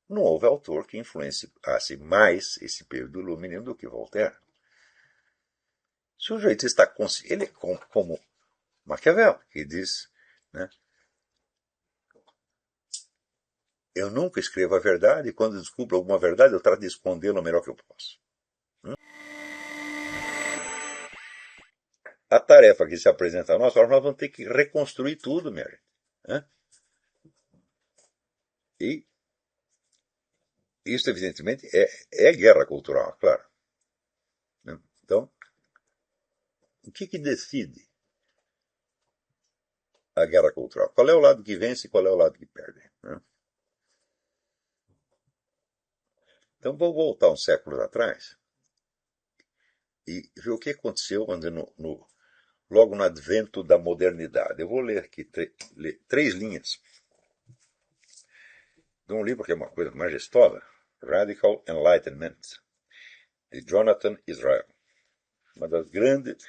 não houve autor que influenciasse mais esse período iluminado do que Voltaire. O sujeito está ele como Maquiavel, que diz, né, eu nunca escrevo a verdade e quando descubro alguma verdade eu trato de escondê-la o melhor que eu posso. A tarefa que se apresenta a nós vamos ter que reconstruir tudo, minha gente. Né? E isso, evidentemente, é guerra cultural, claro. Né? Então, o que decide a guerra cultural? Qual é o lado que vence e qual é o lado que perde? Né? Então, vou voltar uns séculos atrás e ver o que aconteceu logo no advento da modernidade. Eu vou ler aqui três linhas de um livro que é uma coisa majestosa, Radical Enlightenment, de Jonathan Israel. Uma das grandes.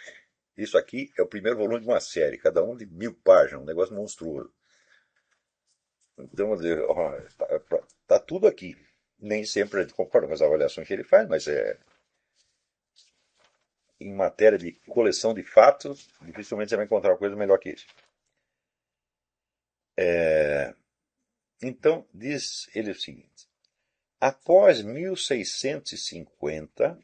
Isso aqui é o primeiro volume de uma série, cada um de 1000 páginas, um negócio monstruoso. Então, tá tudo aqui. Nem sempre a gente concorda com as avaliações que ele faz, mas em matéria de coleção de fatos, dificilmente você vai encontrar uma coisa melhor que isso. Então, diz ele o seguinte: após 1650,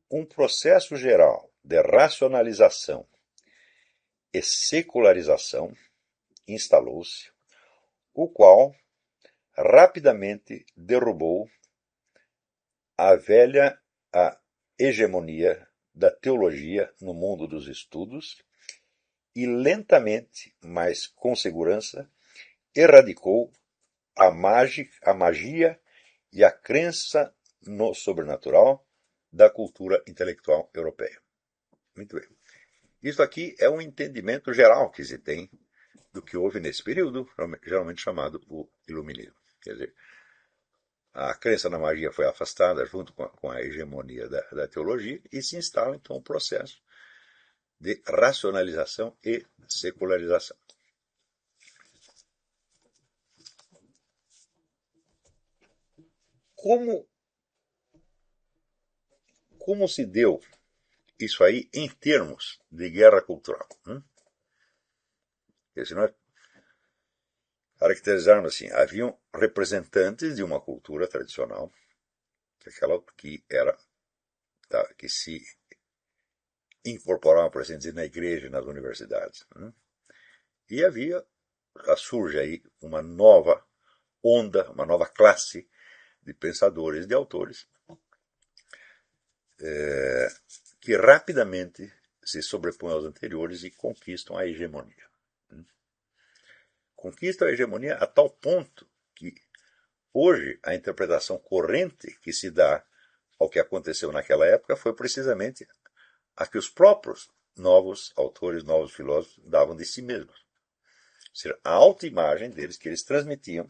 um processo geral de racionalização e secularização instalou-se, o qual rapidamente derrubou a hegemonia da teologia no mundo dos estudos e lentamente, mas com segurança, erradicou a magia e a crença no sobrenatural da cultura intelectual europeia. Muito bem. Isso aqui é um entendimento geral que se tem do que houve nesse período, geralmente chamado o Iluminismo. Quer dizer, a crença na magia foi afastada junto com a hegemonia da teologia e se instala então um processo de racionalização e secularização. Como se deu isso aí em termos de guerra cultural? Porque se nós caracterizarmos assim, haviam representantes de uma cultura tradicional, que se incorporava, por assim dizer, na igreja e nas universidades. E surge aí uma nova onda, uma nova classe de pensadores, de autores, que rapidamente se sobrepõem aos anteriores e conquistam a hegemonia. Conquistam a hegemonia a tal ponto que hoje a interpretação corrente que se dá ao que aconteceu naquela época foi precisamente a que os próprios novos autores, novos filósofos davam de si mesmos. Ou seja, a autoimagem deles que eles transmitiam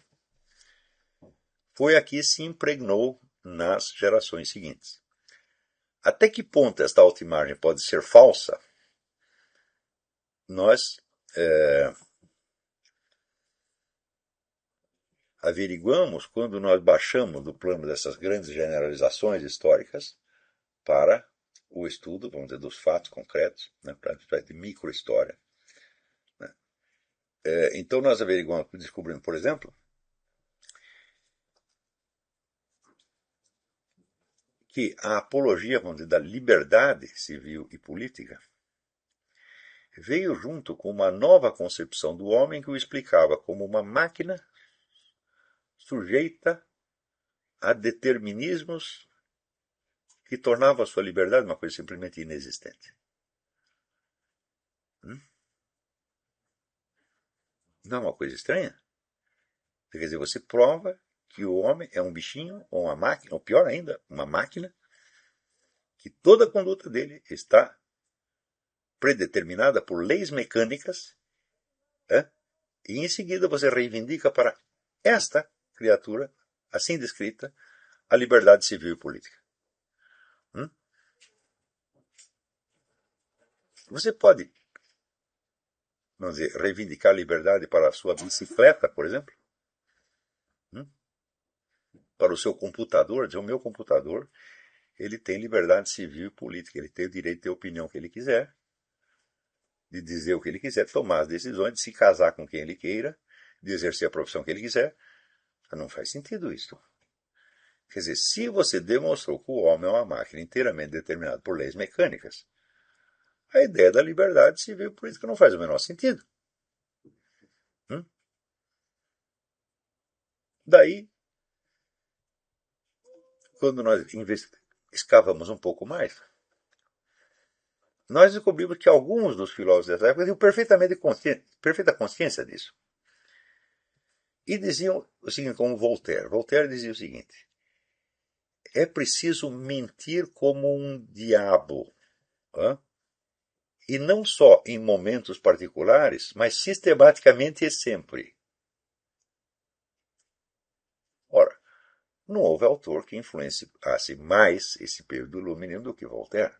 foi a que se impregnou nas gerações seguintes. Até que ponto esta autoimagem pode ser falsa? Nós averiguamos quando nós baixamos do plano dessas grandes generalizações históricas para o estudo, vamos dizer, dos fatos concretos, né, para a espécie de microhistória. Né. Então nós averiguamos, descobrimos, por exemplo, que a apologia, vamos dizer, da liberdade civil e política veio junto com uma nova concepção do homem que o explicava como uma máquina sujeita a determinismos que tornava a sua liberdade uma coisa simplesmente inexistente. Não é uma coisa estranha? Quer dizer, você prova que o homem é um bichinho ou uma máquina, ou pior ainda, uma máquina, que toda a conduta dele está predeterminada por leis mecânicas, e em seguida você reivindica para esta criatura, assim descrita, a liberdade civil e política. Você pode, vamos dizer, reivindicar a liberdade para a sua bicicleta, por exemplo? para o seu computador, dizer, o meu computador, ele tem liberdade civil e política, ele tem o direito de ter a opinião que ele quiser, de dizer o que ele quiser, de tomar as decisões, de se casar com quem ele queira, de exercer a profissão que ele quiser. Não faz sentido isso. Quer dizer, se você demonstrou que o homem é uma máquina inteiramente determinada por leis mecânicas, a ideia da liberdade civil e política não faz o menor sentido. Daí, quando nós escavamos um pouco mais, nós descobrimos que alguns dos filósofos dessa época tinham perfeita consciência disso. E diziam o seguinte, como Voltaire. Voltaire dizia o seguinte: é preciso mentir como um diabo. E não só em momentos particulares, mas sistematicamente e sempre. Ora, não houve autor que influenciasse mais esse período iluminado do que Voltaire.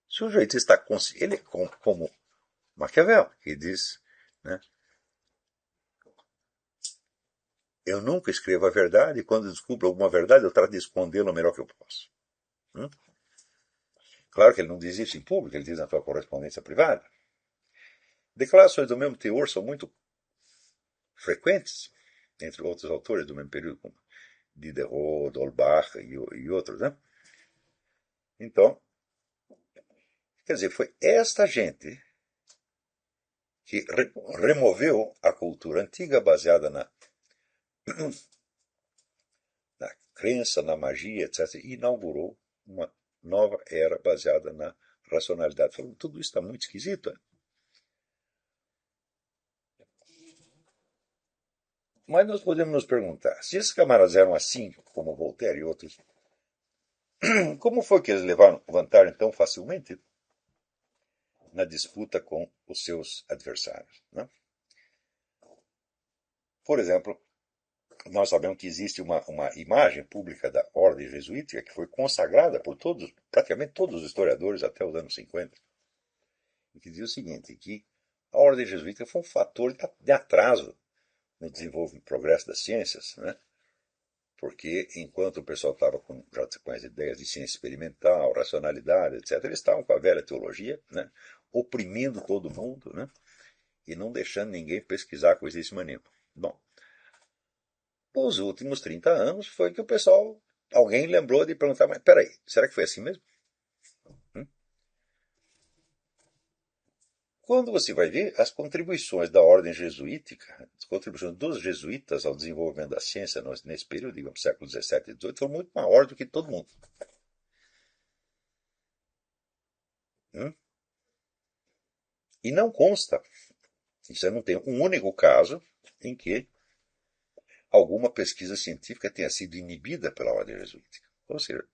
Se o sujeito está consciente, ele é como Maquiavel, que diz, né, eu nunca escrevo a verdade e quando descubro alguma verdade eu trato de escondê-la o melhor que eu posso. Claro que ele não diz isso em público, ele diz na sua correspondência privada. Declarações do mesmo teor são muito frequentes, entre outros autores do mesmo período, como Diderot, Dolbach e outros. Né? Então, quer dizer, foi esta gente que removeu a cultura antiga baseada na crença, na magia, etc., e inaugurou uma nova era baseada na racionalidade. Falando, tudo isso está muito esquisito. Né? Mas nós podemos nos perguntar, se esses camaradas eram assim, como Voltaire e outros, como foi que eles levaram vantagem tão facilmente na disputa com os seus adversários? Né? Por exemplo, nós sabemos que existe uma imagem pública da ordem jesuítica que foi consagrada por praticamente todos os historiadores até os anos 50, e que diz o seguinte, que a ordem jesuítica foi um fator de atraso no desenvolvimento e progresso das ciências, né? Porque enquanto o pessoal estava já com as ideias de ciência experimental, racionalidade, etc., eles estavam com a velha teologia, né? Oprimindo todo mundo, né? E não deixando ninguém pesquisar coisíssima nenhuma. Bom, os últimos 30 anos foi que o pessoal, alguém lembrou de perguntar, mas peraí, será que foi assim mesmo? Quando você vai ver as contribuições da ordem jesuítica, as contribuições dos jesuítas ao desenvolvimento da ciência nesse período, digamos, século XVII e XVIII, foram muito maiores do que todo mundo. E não consta, você não tem um único caso em que alguma pesquisa científica tenha sido inibida pela ordem jesuítica. Ou seja,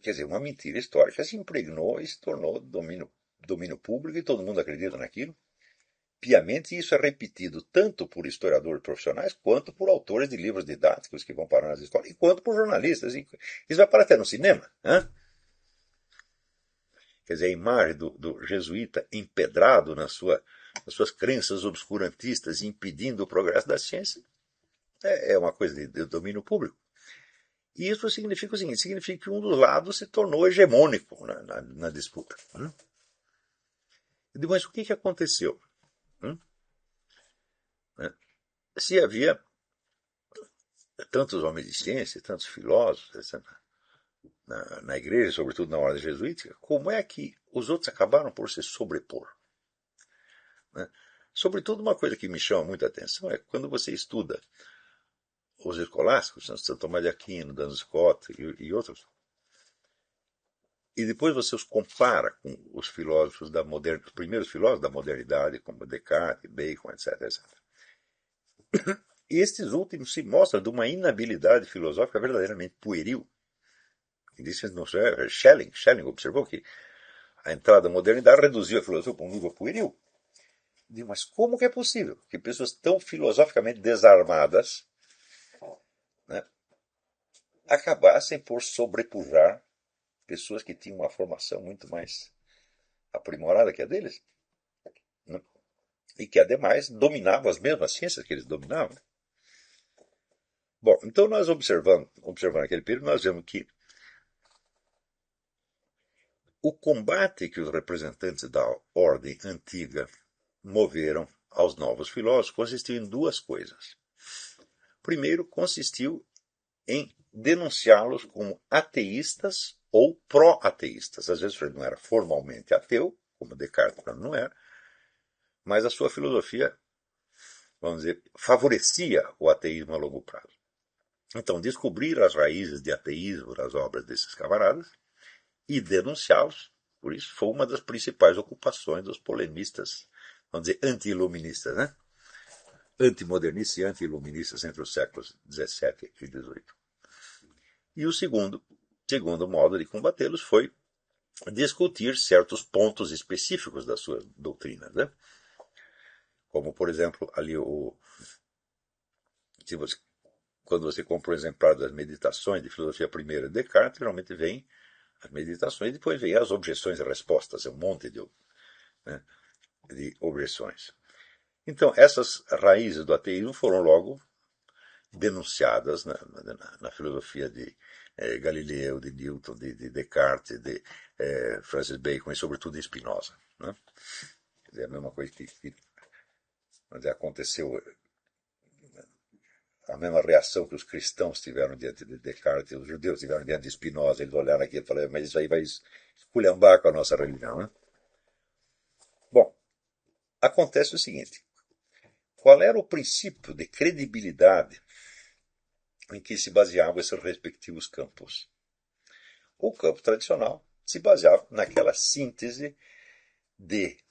quer dizer, uma mentira histórica se impregnou e se tornou domínio público e todo mundo acredita naquilo. Piamente, isso é repetido tanto por historiadores profissionais quanto por autores de livros didáticos que vão parar nas escolas, e quanto por jornalistas. Isso vai parar até no cinema. Né? Quer dizer, a imagem do jesuíta empedrado nas suas crenças obscurantistas, impedindo o progresso da ciência, é uma coisa de domínio público. E isso significa o seguinte, significa que um dos lados se tornou hegemônico na disputa. Mas o que aconteceu? Se havia tantos homens de ciência, tantos filósofos, etc., na igreja, sobretudo na ordem jesuítica, como é que os outros acabaram por se sobrepor? Né? Sobretudo, uma coisa que me chama muita atenção é quando você estuda os escolásticos, Santo Tomás de Aquino, Duns Scotus e outros, e depois você os compara com os filósofos os primeiros filósofos da modernidade, como Descartes, Bacon, etc., etc. E estes últimos se mostram de uma inabilidade filosófica verdadeiramente pueril. Schelling observou que a entrada da modernidade reduziu a filosofia para um nível pueril. Mas como que é possível que pessoas tão filosoficamente desarmadas, né, acabassem por sobrepujar pessoas que tinham uma formação muito mais aprimorada que a deles? Né? E que, ademais, dominavam as mesmas ciências que eles dominavam. Bom, então nós observando aquele período, nós vemos que o combate que os representantes da ordem antiga moveram aos novos filósofos consistiu em duas coisas. Primeiro, consistiu em denunciá-los como ateístas ou pró-ateístas. Às vezes ele não era formalmente ateu, como Descartes não era, mas a sua filosofia, vamos dizer, favorecia o ateísmo a longo prazo. Então, descobrir as raízes de ateísmo nas obras desses camaradas e denunciá-los, por isso, foi uma das principais ocupações dos polemistas, vamos dizer, anti-iluministas, né? Antimodernistas e anti-iluministas entre os séculos XVII e XVIII. E o segundo modo de combatê-los foi discutir certos pontos específicos das suas doutrinas, né? Como, por exemplo, ali quando você compra um exemplar das Meditações de Filosofia Primeira de Descartes, geralmente vem as meditações e depois vem as objeções e respostas, é um monte de objeções. Então, essas raízes do ateísmo foram logo denunciadas na filosofia de Galileu, de Newton, de Descartes, de Francis Bacon e, sobretudo, de Spinoza. Né? Quer dizer, a mesma coisa que aconteceu, a mesma reação que os cristãos tiveram diante de Descartes e os judeus tiveram diante de Spinoza. Eles olharam aqui e falaram, mas isso aí vai esculhambar com a nossa religião. Né? Bom, acontece o seguinte. Qual era o princípio de credibilidade em que se baseavam esses respectivos campos? O campo tradicional se baseava naquela síntese de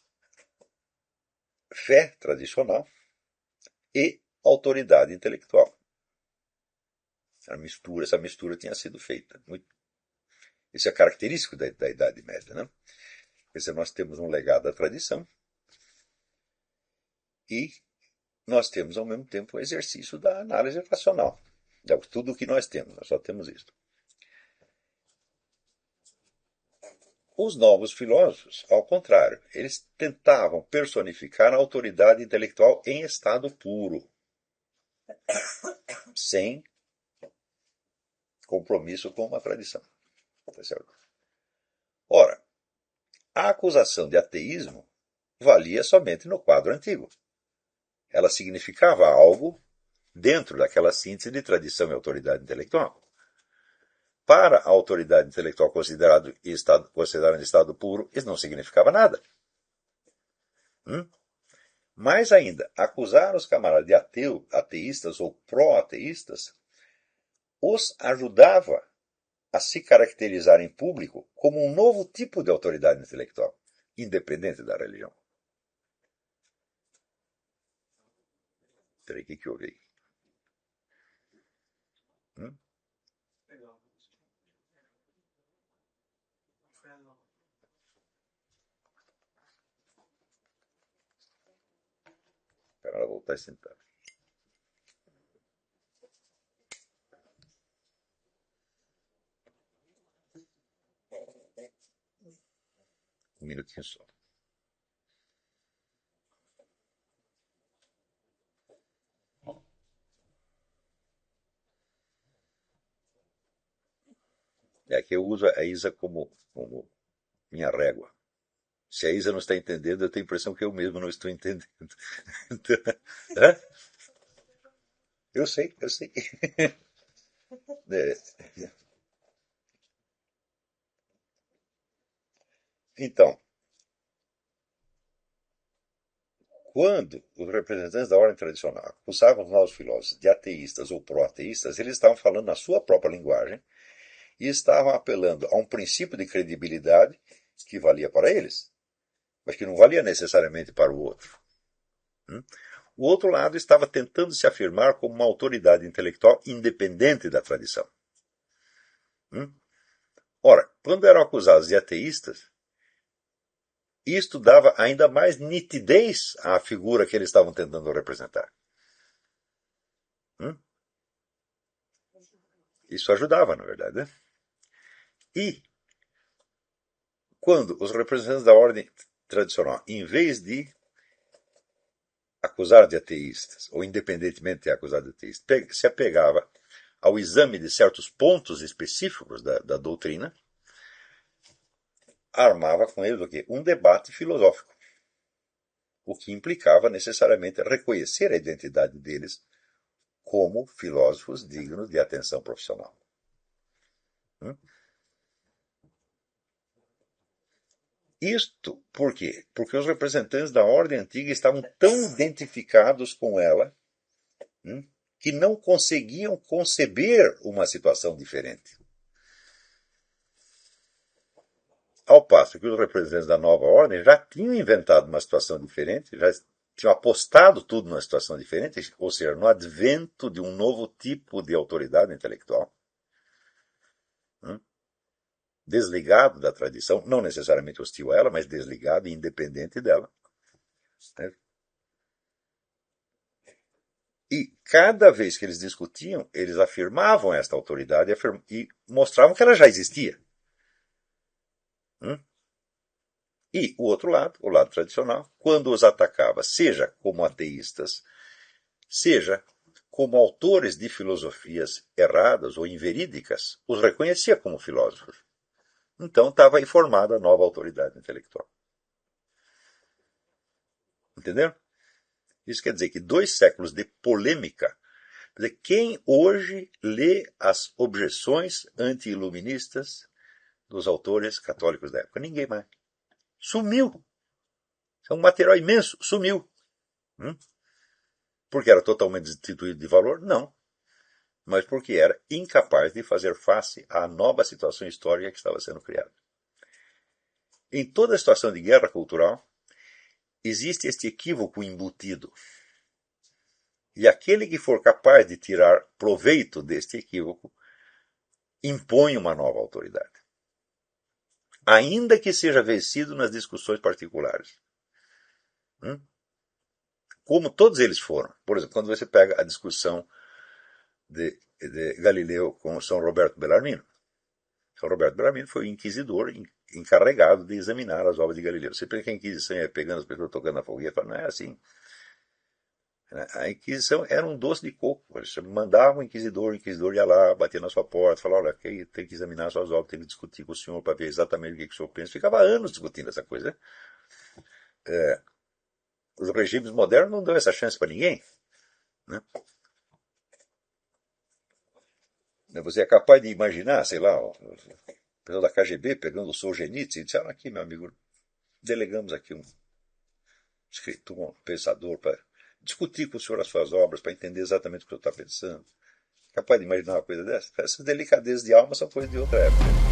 fé tradicional e autoridade intelectual. Essa mistura tinha sido feita. Isso é característico da Idade Média. Né? Quer dizer, nós temos um legado da tradição e nós temos, ao mesmo tempo, o exercício da análise racional. Tudo o que nós temos, nós só temos isso. Os novos filósofos, ao contrário, eles tentavam personificar a autoridade intelectual em estado puro, sem compromisso com uma tradição. Tá certo? Ora, a acusação de ateísmo valia somente no quadro antigo. Ela significava algo dentro daquela síntese de tradição e autoridade intelectual. Para a autoridade intelectual considerada em estado puro, isso não significava nada. Mais ainda, acusar os camaradas de ateístas ou pró-ateístas os ajudava a se caracterizar em público como um novo tipo de autoridade intelectual, independente da religião. Peraí, o que houve aí? Para ela voltar a sentar. Um minutinho só. É que eu uso a Isa como minha régua. Se a Isa não está entendendo, eu tenho a impressão que eu mesmo não estou entendendo. Eu sei. Então, quando os representantes da ordem tradicional acusavam os novos filósofos de ateístas ou pró-ateístas, eles estavam falando na sua própria linguagem e estavam apelando a um princípio de credibilidade que valia para eles, mas que não valia necessariamente para o outro. O outro lado estava tentando se afirmar como uma autoridade intelectual independente da tradição. Ora, quando eram acusados de ateístas, isto dava ainda mais nitidez à figura que eles estavam tentando representar. Isso ajudava, na verdade. Né? E, quando os representantes da ordem tradicional, em vez de acusar de ateístas, ou independentemente de acusar de ateístas, se apegava ao exame de certos pontos específicos da doutrina, armava com eles o quê? Um debate filosófico, o que implicava necessariamente reconhecer a identidade deles como filósofos dignos de atenção profissional. Isto por quê? Porque os representantes da ordem antiga estavam tão identificados com ela que não conseguiam conceber uma situação diferente. Ao passo que os representantes da nova ordem já tinham inventado uma situação diferente, já tinham apostado tudo numa situação diferente, ou seja, no advento de um novo tipo de autoridade intelectual, desligado da tradição, não necessariamente hostil a ela, mas desligado e independente dela. E cada vez que eles discutiam, eles afirmavam esta autoridade e mostravam que ela já existia. E o outro lado, o lado tradicional, quando os atacava, seja como ateístas, seja como autores de filosofias erradas ou inverídicas, os reconhecia como filósofos. Então estava aí formada a nova autoridade intelectual. Entenderam? Isso quer dizer que 2 séculos de polêmica. Quer dizer, quem hoje lê as objeções anti-iluministas dos autores católicos da época? Ninguém mais. Sumiu. É um material imenso. Sumiu. Porque era totalmente destituído de valor? Não. Mas porque era incapaz de fazer face à nova situação histórica que estava sendo criada. Em toda a situação de guerra cultural, existe este equívoco embutido. E aquele que for capaz de tirar proveito deste equívoco, impõe uma nova autoridade. Ainda que seja vencido nas discussões particulares. Como todos eles foram. Por exemplo, quando você pega a discussão de Galileu com São Roberto Bellarmino. São Roberto Bellarmino foi o inquisidor encarregado de examinar as obras de Galileu. Você pensa que a Inquisição ia pegando as pessoas tocando na fogueira, não é assim. A Inquisição era um doce de coco. Você mandava o inquisidor ia lá, batia na sua porta, falava, olha, tem que examinar suas obras, tem que discutir com o senhor para ver exatamente o que o senhor pensa. Ficava anos discutindo essa coisa. Os regimes modernos não dão essa chance para ninguém. Né? Você é capaz de imaginar, sei lá, o pessoal da KGB pegando o Solzhenitsyn e disseram, aqui, meu amigo, delegamos aqui um escritor, um pensador para discutir com o senhor as suas obras, para entender exatamente o que o senhor está pensando. Capaz de imaginar uma coisa dessa? Essas delicadezas de alma são coisas de outra época.